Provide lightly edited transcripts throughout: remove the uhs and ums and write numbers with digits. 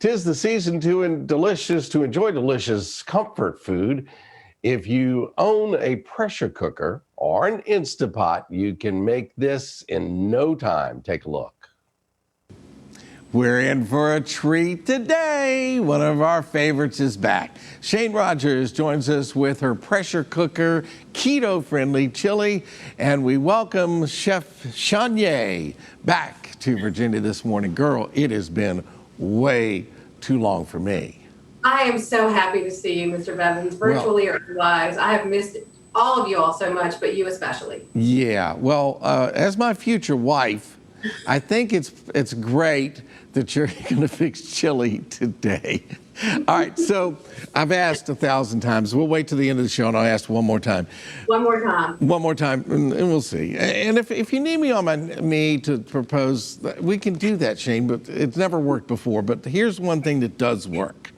'Tis the season to enjoy delicious comfort food. If you own a pressure cooker or an Instapot, you can make this in no time. Take a look. We're in for a treat today. One of our favorites is back. Shayne Rogers joins us with her pressure cooker, keto-friendly chili, and we welcome Chef Shayne back to Virginia this morning. Girl, it has been way too long for me. I am so happy to see you, Mr. Bevins, virtually or otherwise. I have missed all of you all so much, but you especially. Yeah, well, as my future wife, I think it's great that you're going to fix chili today. All right, so I've asked 1,000 times. We'll wait till the end of the show, and I'll ask one more time. One more time. One more time, and we'll see. And if you need me on my knee to propose, we can do that, Shayne, but it's never worked before. But here's one thing that does work.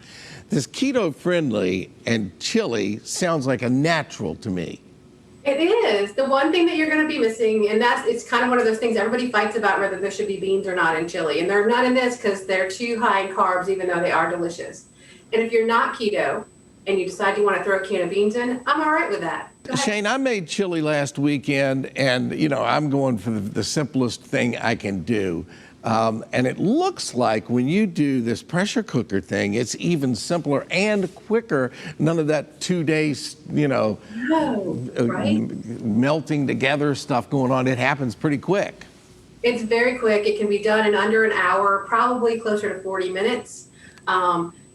This keto-friendly and chili sounds like a natural to me. It is. The one thing that you're going to be missing, and it's kind of one of those things everybody fights about whether there should be beans or not in chili. And they're not in this because they're too high in carbs, even though they are delicious. And if you're not keto and you decide you want to throw a can of beans in, I'm all right with that. Shayne, I made chili last weekend, and, you know, I'm going for the simplest thing I can do. And it looks like when you do this pressure cooker thing, it's even simpler and quicker. None of that 2 days, melting together stuff going on. It happens pretty quick. It's very quick. It can be done in under an hour, probably closer to 40 minutes.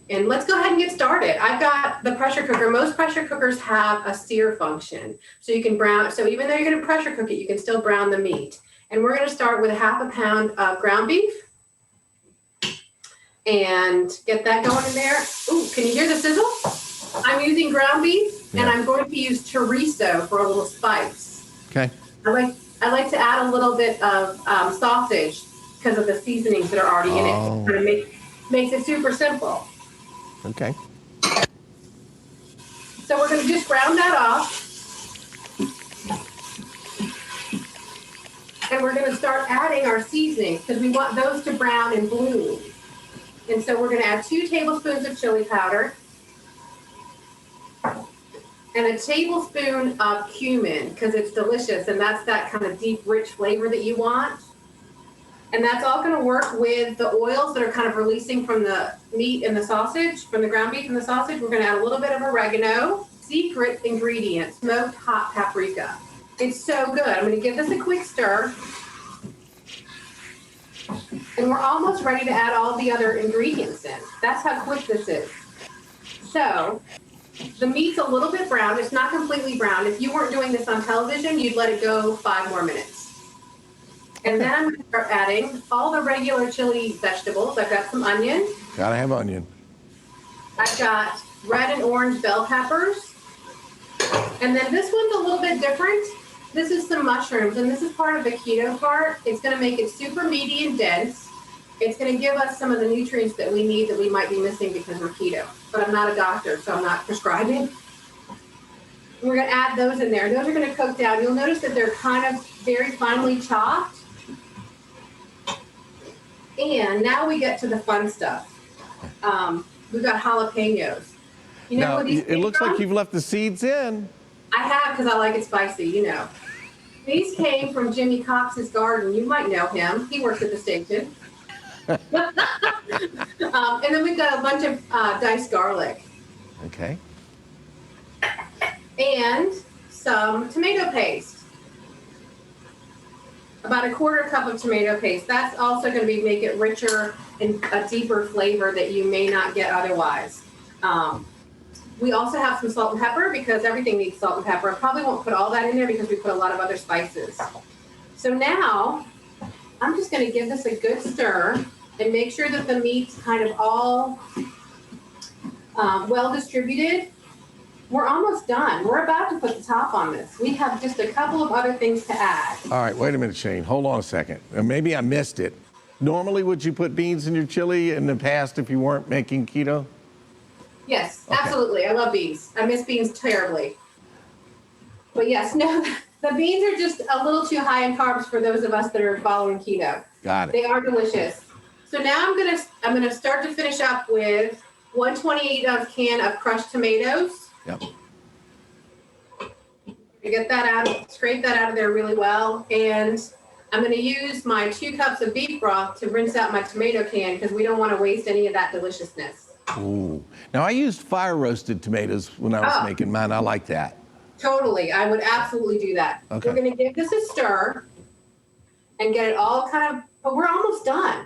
And let's go ahead and get started. I've got the pressure cooker. Most pressure cookers have a sear function. So you can brown. So even though you're going to pressure cook it, you can still brown the meat. And we're going to start with 1/2 pound of ground beef and get that going in there. Ooh, can you hear the sizzle? I'm using ground beef, and I'm going to use chorizo for a little spice. Okay. I like to add a little bit of sausage because of the seasonings that are already in it. It makes it super simple. Okay. So we're going to just ground that off. And we're going to start adding our seasonings because we want those to brown and bloom. And so we're going to add 2 tablespoons of chili powder and a tablespoon of cumin because it's delicious and that's that kind of deep, rich flavor that you want. And that's all going to work with the oils that are kind of releasing from the meat and the sausage, from the ground beef and the sausage. We're going to add a little bit of oregano, secret ingredient, smoked hot paprika. It's so good. I'm going to give this a quick stir. And we're almost ready to add all the other ingredients in. That's how quick this is. So the meat's a little bit brown. It's not completely brown. If you weren't doing this on television, you'd let it go 5 more minutes. And then I'm going to start adding all the regular chili vegetables. I've got some onion. Gotta have onion. I've got red and orange bell peppers. And then this one's a little bit different. This is some mushrooms, and this is part of the keto part. It's going to make it super meaty and dense. It's going to give us some of the nutrients that we need that we might be missing because we're keto. But I'm not a doctor, so I'm not prescribing. We're going to add those in there. Those are going to cook down. You'll notice that they're kind of very finely chopped. And now we get to the fun stuff. We've got jalapenos. You know now, what these it looks like you've left the seeds in. I have because I like it spicy, you know. These came from Jimmy Cox's garden. You might know him. He works at the station. And then we've got a bunch of diced garlic. Okay. And some tomato paste. About a 1/4 cup of tomato paste. That's also going to make it richer and a deeper flavor that you may not get otherwise. We also have some salt and pepper because everything needs salt and pepper. I probably won't put all that in there because we put a lot of other spices. So now I'm just going to give this a good stir and make sure that the meat's kind of all well distributed. We're almost done. We're about to put the top on this. We have just a couple of other things to add. All right, wait a minute, Shayne. Hold on a second. Maybe I missed it. Normally, would you put beans in your chili in the past if you weren't making keto? Yes, absolutely. I love beans. I miss beans terribly. But yes, no, the beans are just a little too high in carbs for those of us that are following keto. Got it. They are delicious. So now I'm gonna start to finish up with 128-ounce can of crushed tomatoes. Yep. You get that out, scrape that out of there really well, and I'm going to use my 2 cups of beef broth to rinse out my tomato can because we don't want to waste any of that deliciousness. Ooh. Now, I used fire roasted tomatoes when I was making mine. I like that. Totally. I would absolutely do that. Okay. We're going to give this a stir and get it all kind of, but we're almost done.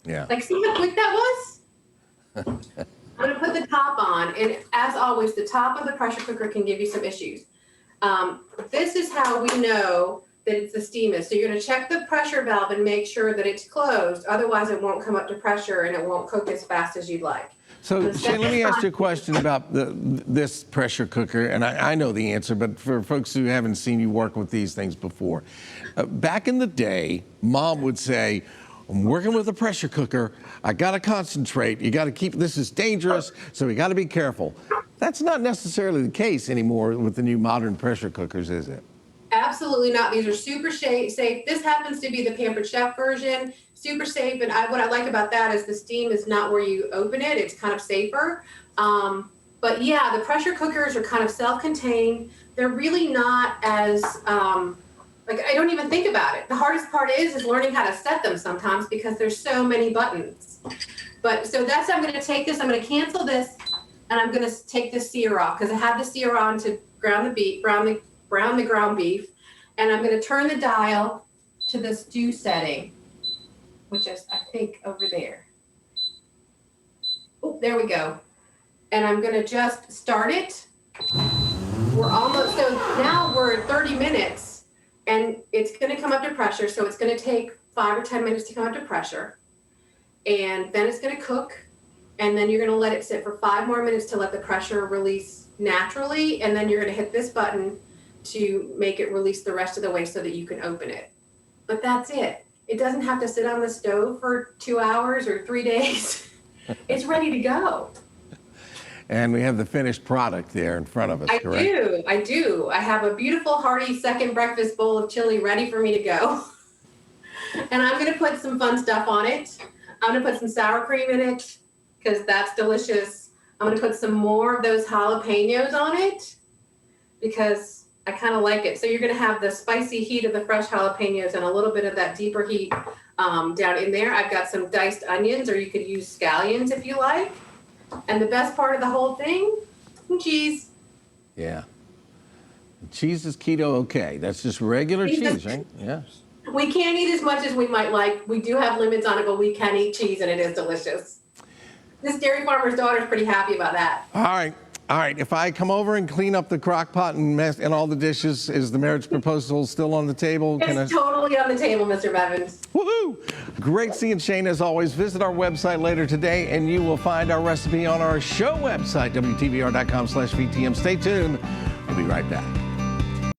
Yeah. Like, see how quick that was? I'm going to put the top on, and as always, the top of the pressure cooker can give you some issues. This is how we know that it's the steam is. So you're going to check the pressure valve and make sure that it's closed. Otherwise, it won't come up to pressure and it won't cook as fast as you'd like. So, Shayne, let me ask you a question about this pressure cooker, and I know the answer, but for folks who haven't seen you work with these things before, back in the day, Mom would say, I'm working with a pressure cooker. I got to concentrate. You got to keep, this is dangerous, so we got to be careful. That's not necessarily the case anymore with the new modern pressure cookers, is it? Absolutely not. These are super safe. This happens to be the Pampered Chef version. Super safe. And what I like about that is the steam is not where you open it. It's kind of safer. But yeah, the pressure cookers are kind of self-contained. They're really not as, like, I don't even think about it. The hardest part is learning how to set them sometimes because there's so many buttons. But so that's how I'm going to take this. I'm going to cancel this. And I'm going to take the sear off because I have the sear on to brown the ground beef. And I'm going to turn the dial to the stew setting, which is, I think, over there. Oh, there we go. And I'm going to just start it. We're almost, so now we're at 30 minutes and it's going to come up to pressure. So it's going to take 5 or 10 minutes to come up to pressure. And then it's going to cook. And then you're going to let it sit for 5 more minutes to let the pressure release naturally. And then you're going to hit this button to make it release the rest of the way so that you can open it. But that's it. It doesn't have to sit on the stove for 2 hours or 3 days. It's ready to go. And we have the finished product there in front of us, correct? I do. I have a beautiful, hearty second breakfast bowl of chili ready for me to go. And I'm going to put some fun stuff on it. I'm going to put some sour cream in it, because that's delicious. I'm going to put some more of those jalapenos on it because I kind of like it. So you're going to have the spicy heat of the fresh jalapenos and a little bit of that deeper heat down in there. I've got some diced onions, or you could use scallions if you like. And the best part of the whole thing, some cheese. Yeah. Cheese is keto okay. That's just regular cheese, right? Yeah. We can't eat as much as we might like. We do have limits on it, but we can eat cheese, and it is delicious. This dairy farmer's daughter is pretty happy about that. All right. All right. If I come over and clean up the crock pot and mess and all the dishes, is the marriage proposal still on the table? It's totally on the table, Mr. Bevins. Woohoo! Great seeing Shayne as always. Visit our website later today and you will find our recipe on our show website, WTVR.com/VTM. Stay tuned. We'll be right back.